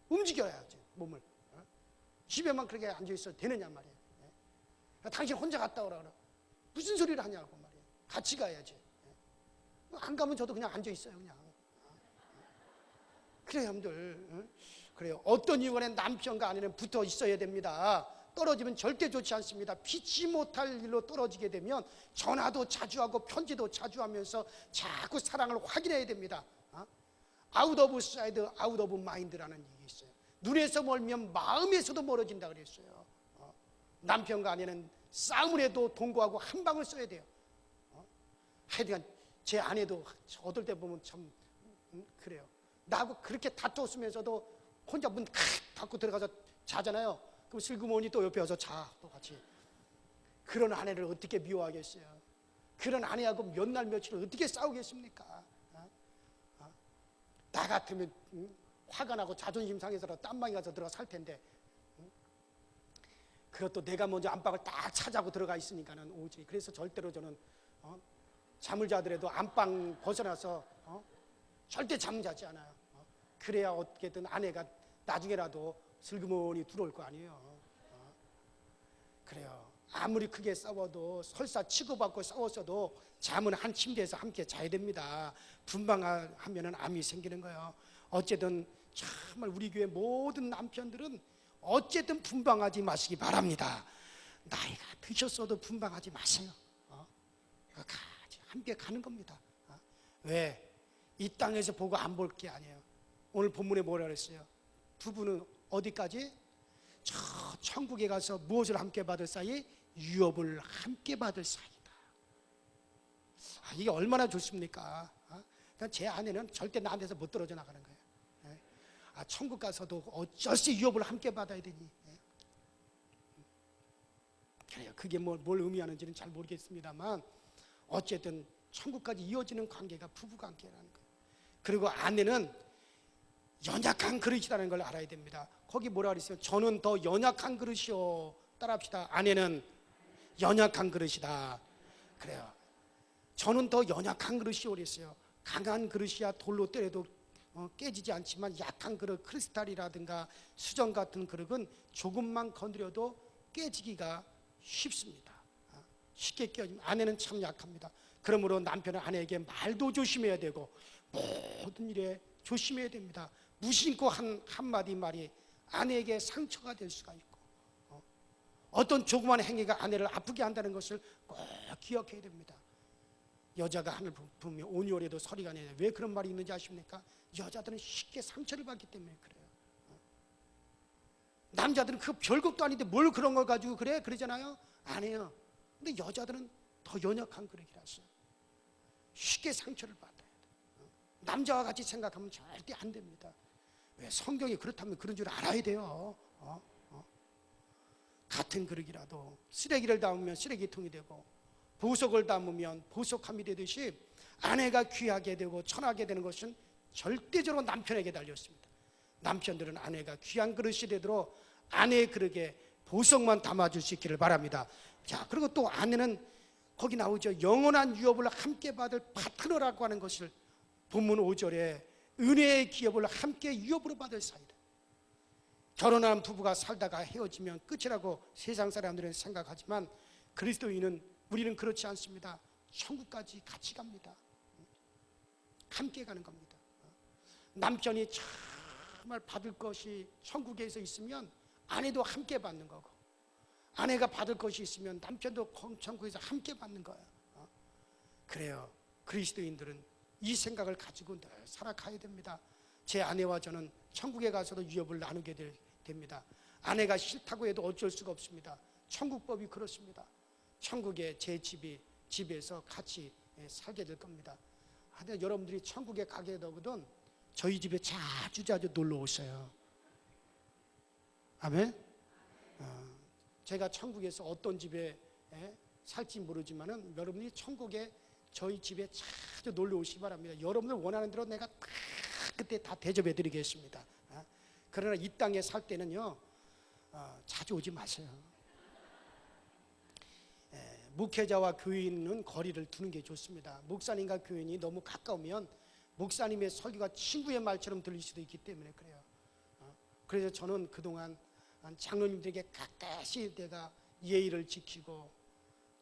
움직여야지 몸을. 집에만 그렇게 앉아있어도 되느냐 말이에요. 당신 혼자 갔다 오라 그래. 무슨 소리를 하냐고 말이에요. 같이 가야지. 안 가면 저도 그냥 앉아있어요 그냥. 그래요 여러분들. 그래요. 어떤 이유간에 남편과 아내는 붙어 있어야 됩니다. 떨어지면 절대 좋지 않습니다. 피치 못할 일로 떨어지게 되면 전화도 자주 하고 편지도 자주 하면서 자꾸 사랑을 확인해야 됩니다. 아웃 오브 사이드 아웃 오브 마인드라는 얘기 있어요. 눈에서 멀면 마음에서도 멀어진다 그랬어요. 남편과 아내는 싸움을 해도 동거하고 한 방을 써야 돼요. 하여간 제 아내도 어떨 때 보면 참 그래요. 나하고 그렇게 다투었으면서도 혼자 문 닫고 들어가서 자잖아요. 그럼 슬그머니 또 옆에 와서 자, 또 같이. 그런 아내를 어떻게 미워하겠어요? 그런 아내하고 몇 날 며칠을 어떻게 싸우겠습니까? 나 같으면 화가 나고 자존심 상해서라도 딴방에 가서 들어가 살 텐데, 그것도 내가 먼저 안방을 딱 차지하고 들어가 있으니까는 오지. 그래서 절대로 저는 잠을 자더라도 안방 벗어나서 절대 잠 자지 않아요. 그래야 어떻게든 아내가 나중에라도 슬그머니 들어올 거 아니에요. 그래요. 아무리 크게 싸워도, 설사 치고받고 싸웠어도 잠은 한 침대에서 함께 자야 됩니다. 분방하면은 암이 생기는 거예요. 어쨌든 정말 우리 교회 모든 남편들은 어쨌든 분방하지 마시기 바랍니다. 나이가 드셨어도 분방하지 마세요. 같이 함께 가는 겁니다. 왜? 이 땅에서 보고 안 볼 게 아니에요. 오늘 본문에 뭐라 그랬어요? 부부는 어디까지? 저 천국에 가서 무엇을 함께 받을 사이? 유업을 함께 받을 사이다. 이게 얼마나 좋습니까? 그러니까 제 아내는 절대 나한테서 못 떨어져 나가는 거예요. 천국 가서도 어쩔 수 유업을 함께 받아야 되니. 그래요. 그게 뭘 의미하는지는 잘 모르겠습니다만 어쨌든 천국까지 이어지는 관계가 부부 관계라는 거예요. 그리고 아내는 연약한 그릇이라는 걸 알아야 됩니다. 거기 뭐라 그랬어요? 저는 더 연약한 그릇이요. 따라합시다. 아내는 연약한 그릇이다. 그래요. 저는 더 연약한 그릇이요 그랬어요. 강한 그릇이야 돌로 때려도 깨지지 않지만 약한 그릇, 크리스탈이라든가 수정 같은 그릇은 조금만 건드려도 깨지기가 쉽습니다. 쉽게 깨지면 아내는 참 약합니다. 그러므로 남편은 아내에게 말도 조심해야 되고 모든 일에 조심해야 됩니다. 무심코 한마디 말이 아내에게 상처가 될 수가 있고 어떤 조그만 행위가 아내를 아프게 한다는 것을 꼭 기억해야 됩니다. 여자가 하늘 보면 온유월에도 서리가 내냐. 왜 그런 말이 있는지 아십니까? 여자들은 쉽게 상처를 받기 때문에 그래요. 남자들은 그 별것도 아닌데 뭘 그런 걸 가지고 그래? 그러잖아요. 아니에요. 근데 여자들은 더 연약한 그릇이라서 쉽게 상처를 받아야 돼요. 남자와 같이 생각하면 절대 안 됩니다. 왜? 성경이 그렇다면 그런 줄 알아야 돼요. 같은 그릇이라도 쓰레기를 담으면 쓰레기통이 되고 보석을 담으면 보석함이 되듯이 아내가 귀하게 되고 천하게 되는 것은 절대적으로 남편에게 달렸습니다. 남편들은 아내가 귀한 그릇이 되도록 아내의 그릇에 보석만 담아줄 수 있기를 바랍니다. 자, 그리고 또 아내는 거기 나오죠. 영원한 유업을 함께 받을 파트너라고 하는 것을 본문 5절에 은혜의 기업을 함께 유업으로 받을 사이다. 결혼한 부부가 살다가 헤어지면 끝이라고 세상 사람들은 생각하지만 그리스도인은 우리는 그렇지 않습니다. 천국까지 같이 갑니다. 함께 가는 겁니다. 남편이 정말 받을 것이 천국에서 있으면 아내도 함께 받는 거고 아내가 받을 것이 있으면 남편도 천국에서 함께 받는 거예요. 그래요. 그리스도인들은 이 생각을 가지고 늘 살아가야 됩니다. 제 아내와 저는 천국에 가서도 유업을 나누게 됩니다. 아내가 싫다고 해도 어쩔 수가 없습니다. 천국법이 그렇습니다. 천국에 제 집에서 같이 살게 될 겁니다. 하여튼 여러분들이 천국에 가게 되거든 저희 집에 자주 놀러 오세요. 아멘. 제가 천국에서 어떤 집에 살지 모르지만은 여러분이 천국에 저희 집에 자주 놀러 오시기 바랍니다. 여러분들 원하는 대로 내가 그때 다 대접해 드리겠습니다. 그러나 이 땅에 살 때는요 자주 오지 마세요. 목회자와 교인은 거리를 두는 게 좋습니다. 목사님과 교인이 너무 가까우면 목사님의 설교가 친구의 말처럼 들릴 수도 있기 때문에 그래요. 그래서 저는 그동안 장로님들에게 가까이 내가 예의를 지키고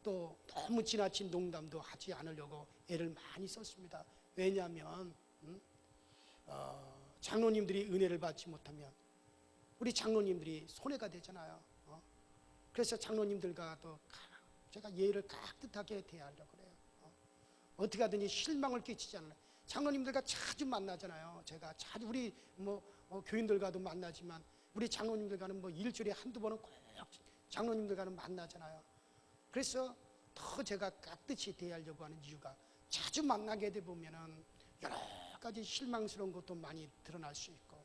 또 너무 지나친 농담도 하지 않으려고 애를 많이 썼습니다. 왜냐하면 장로님들이 은혜를 받지 못하면 우리 장로님들이 손해가 되잖아요. 그래서 장로님들과도 제가 예의를 깍듯하게 대하려고 그래요. 어떻게 하든지 실망을 끼치지 않아요. 장로님들과 자주 만나잖아요. 제가 자주 우리 교인들과도 만나지만 우리 장로님들과는 일주일에 한두 번은 꼭 장로님들과는 만나잖아요. 그래서 더 제가 깍듯이 대하려고 하는 이유가 자주 만나게 돼 보면은 여러 가지 실망스러운 것도 많이 드러날 수 있고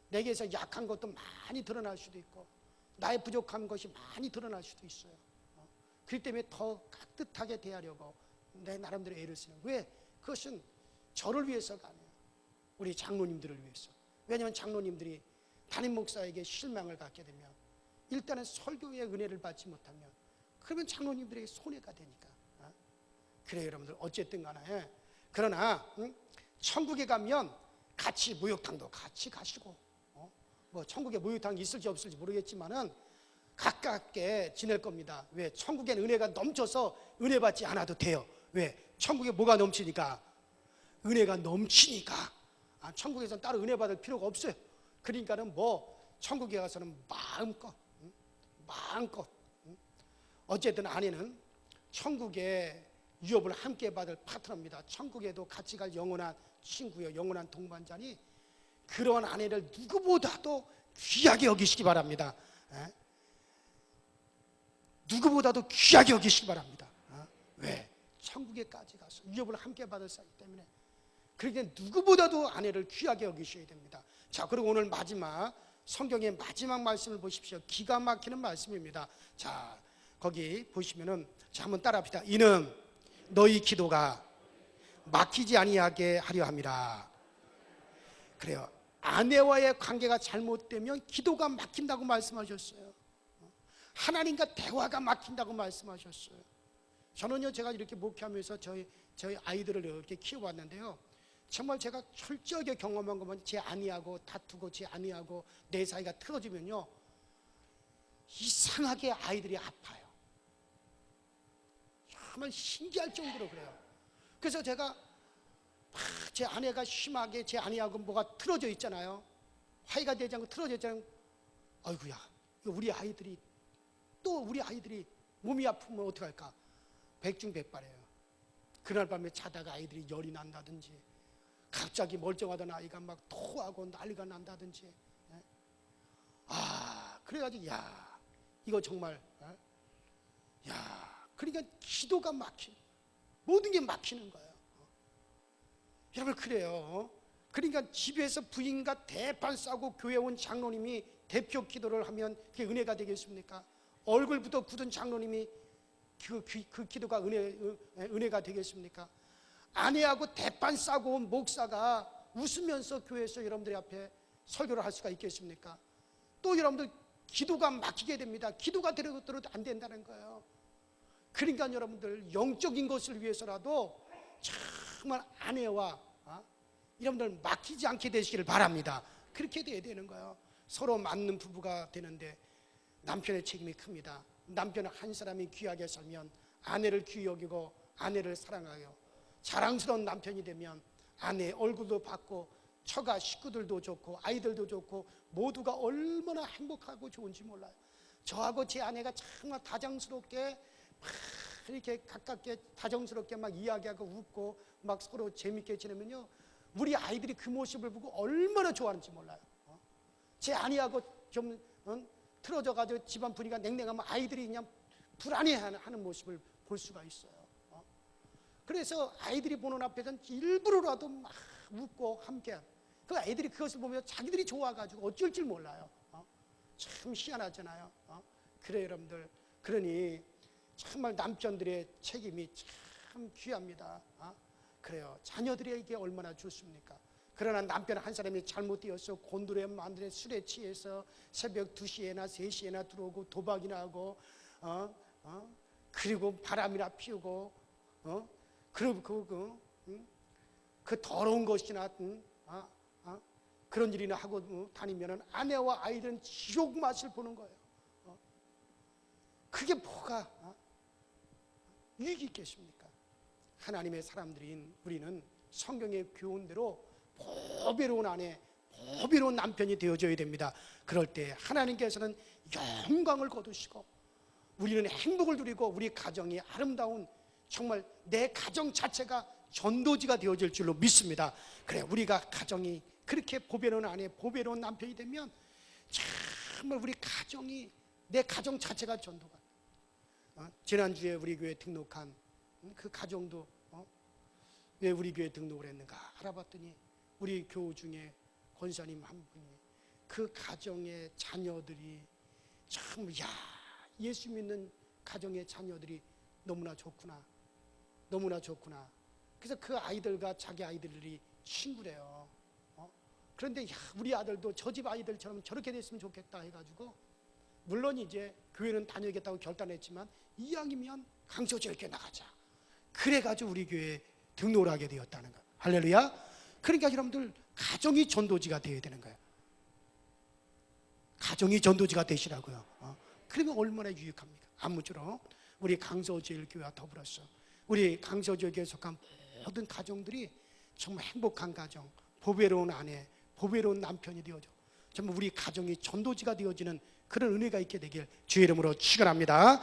내게서 약한 것도 많이 드러날 수도 있고 나의 부족한 것이 많이 드러날 수도 있어요. 그렇기 때문에 더 깍듯하게 대하려고 내 나름대로 애를 쓰는. 왜? 그것은 저를 위해서가 아니에요. 우리 장로님들을 위해서. 왜냐하면 장로님들이 담임 목사에게 실망을 갖게 되면, 일단은 설교의 은혜를 받지 못하면, 그러면 장로님들에게 손해가 되니까. 그래요 여러분들. 어쨌든 간에 그러나 천국에 가면 같이 목욕탕도 같이 가시고, 뭐 천국에 목욕탕이 있을지 없을지 모르겠지만은 가깝게 지낼 겁니다. 왜? 천국엔 은혜가 넘쳐서 은혜 받지 않아도 돼요. 왜? 천국에 뭐가 넘치니까? 은혜가 넘치니까. 천국에서는 따로 은혜 받을 필요가 없어요. 그러니까는 뭐 천국에 가서는 마음껏 어쨌든 아내는 천국에 유업을 함께 받을 파트너입니다. 천국에도 같이 갈 영원한 친구요, 영원한 동반자니 그런 아내를 누구보다도 귀하게 여기시기 바랍니다. 누구보다도 귀하게 여기시기 바랍니다. 왜? 천국에까지 가서 유업을 함께 받을 사이 때문에. 그러니까 누구보다도 아내를 귀하게 여기셔야 됩니다. 자, 그리고 오늘 마지막 성경의 마지막 말씀을 보십시오. 기가 막히는 말씀입니다. 자, 거기 보시면은, 자, 한번 따라합시다. 이는 너희 기도가 막히지 아니하게 하려 함이라. 그래요. 아내와의 관계가 잘못되면 기도가 막힌다고 말씀하셨어요. 하나님과 대화가 막힌다고 말씀하셨어요. 저는요, 제가 이렇게 목회하면서 저희 아이들을 이렇게 키워왔는데요, 정말 제가 철저하게 경험한 것만, 제 아내하고 다투고 제 아내하고 내 사이가 틀어지면요, 이상하게 아이들이 아파요. 정말 신기할 정도로 그래요. 그래서 제가 제 아내가 심하게 제 아내하고 뭐가 틀어져 있잖아요. 화해가 되지 않고 틀어져 있잖아요. 아이고야, 우리 아이들이 몸이 아프면 어떡할까? 백중백발이에요. 그날 밤에 자다가 아이들이 열이 난다든지, 갑자기 멀쩡하던 아이가 막 토하고 난리가 난다든지. 그래가지고 이거 정말, 그러니까 기도가 모든 게 막히는 거예요. 여러분, 그래요. 그러니까 집에서 부인과 대판 싸고 교회 온 장로님이 대표 기도를 하면 그게 은혜가 되겠습니까? 얼굴부터 굳은 장로님이 그 기도가 은혜가 되겠습니까? 아내하고 대판 싸고 온 목사가 웃으면서 교회에서 여러분들 앞에 설교를 할 수가 있겠습니까? 또 여러분들 기도가 막히게 됩니다. 기도가 들어도 안 된다는 거예요. 그러니까 여러분들 영적인 것을 위해서라도 정말 아내와 여러분들 막히지 않게 되시기를 바랍니다. 그렇게 돼야 되는 거예요. 서로 맞는 부부가 되는데 남편의 책임이 큽니다. 남편 한 사람이 귀하게 살면 아내를 귀히 여기고 아내를 사랑하여 자랑스러운 남편이 되면 아내의 얼굴도 받고 처가 식구들도 좋고 아이들도 좋고 모두가 얼마나 행복하고 좋은지 몰라요. 저하고 제 아내가 정말 다정스럽게 막 이렇게 가깝게 다정스럽게 막 이야기하고 웃고 막 서로 재밌게 지내면요, 우리 아이들이 그 모습을 보고 얼마나 좋아하는지 몰라요. 제 아내하고 좀 틀어져가지고 집안 분위기가 냉랭하면 아이들이 그냥 불안해하는 모습을 볼 수가 있어요. 그래서 아이들이 보는 앞에서는 일부러라도 막 웃고 함께하는, 그 아이들이 그것을 보면 자기들이 좋아가지고 어쩔 줄 몰라요. 참 희한하잖아요. 그래요 여러분들. 그러니 정말 남편들의 책임이 참 귀합니다. 그래요. 자녀들에게 얼마나 좋습니까? 그러나 남편 한 사람이 잘못되어서 곤두레 만드레 술에 취해서 새벽 2시에나 3시에나 들어오고 도박이나 하고 그리고 바람이나 피우고 그리고 그 더러운 것이나 그런 일이나 하고 다니면은 아내와 아이들은 지옥 맛을 보는 거예요. 그게 뭐가 유익이 있겠습니까? 하나님의 사람들인 우리는 성경의 교훈대로 보배로운 아내, 보배로운 남편이 되어줘야 됩니다. 그럴 때 하나님께서는 영광을 거두시고 우리는 행복을 누리고 우리 가정이 아름다운, 정말 내 가정 자체가 전도지가 되어질 줄로 믿습니다. 그래, 우리가 가정이 그렇게 보배로운 아내, 보배로운 남편이 되면 정말 우리 가정이, 내 가정 자체가 전도가. 지난주에 우리 교회 등록한 그 가정도 왜 우리 교회 등록을 했는가 알아봤더니 우리 교우 중에 권사님 한 분이 그 가정의 자녀들이 참, 예수 믿는 가정의 자녀들이 너무나 좋구나, 너무나 좋구나. 그래서 그 아이들과 자기 아이들이 친구래요. 그런데 야, 우리 아들도 저 집 아이들처럼 저렇게 됐으면 좋겠다 해가지고 물론 이제 교회는 다녀야겠다고 결단했지만 이왕이면 강서지역에 나가자. 그래가지고 우리 교회에 등록을 하게 되었다는 거예요. 할렐루야. 그러니까 여러분들 가정이 전도지가 되어야 되는 거예요. 가정이 전도지가 되시라고요. 그러면 얼마나 유익합니까? 아무쪼록 우리 강서지역교회와 더불어서 우리 강서지역에 속한 모든 가정들이 정말 행복한 가정, 보배로운 아내, 보배로운 남편이 되어져 정말 우리 가정이 전도지가 되어지는 그런 은혜가 있게 되길 주의 이름으로 축원합니다.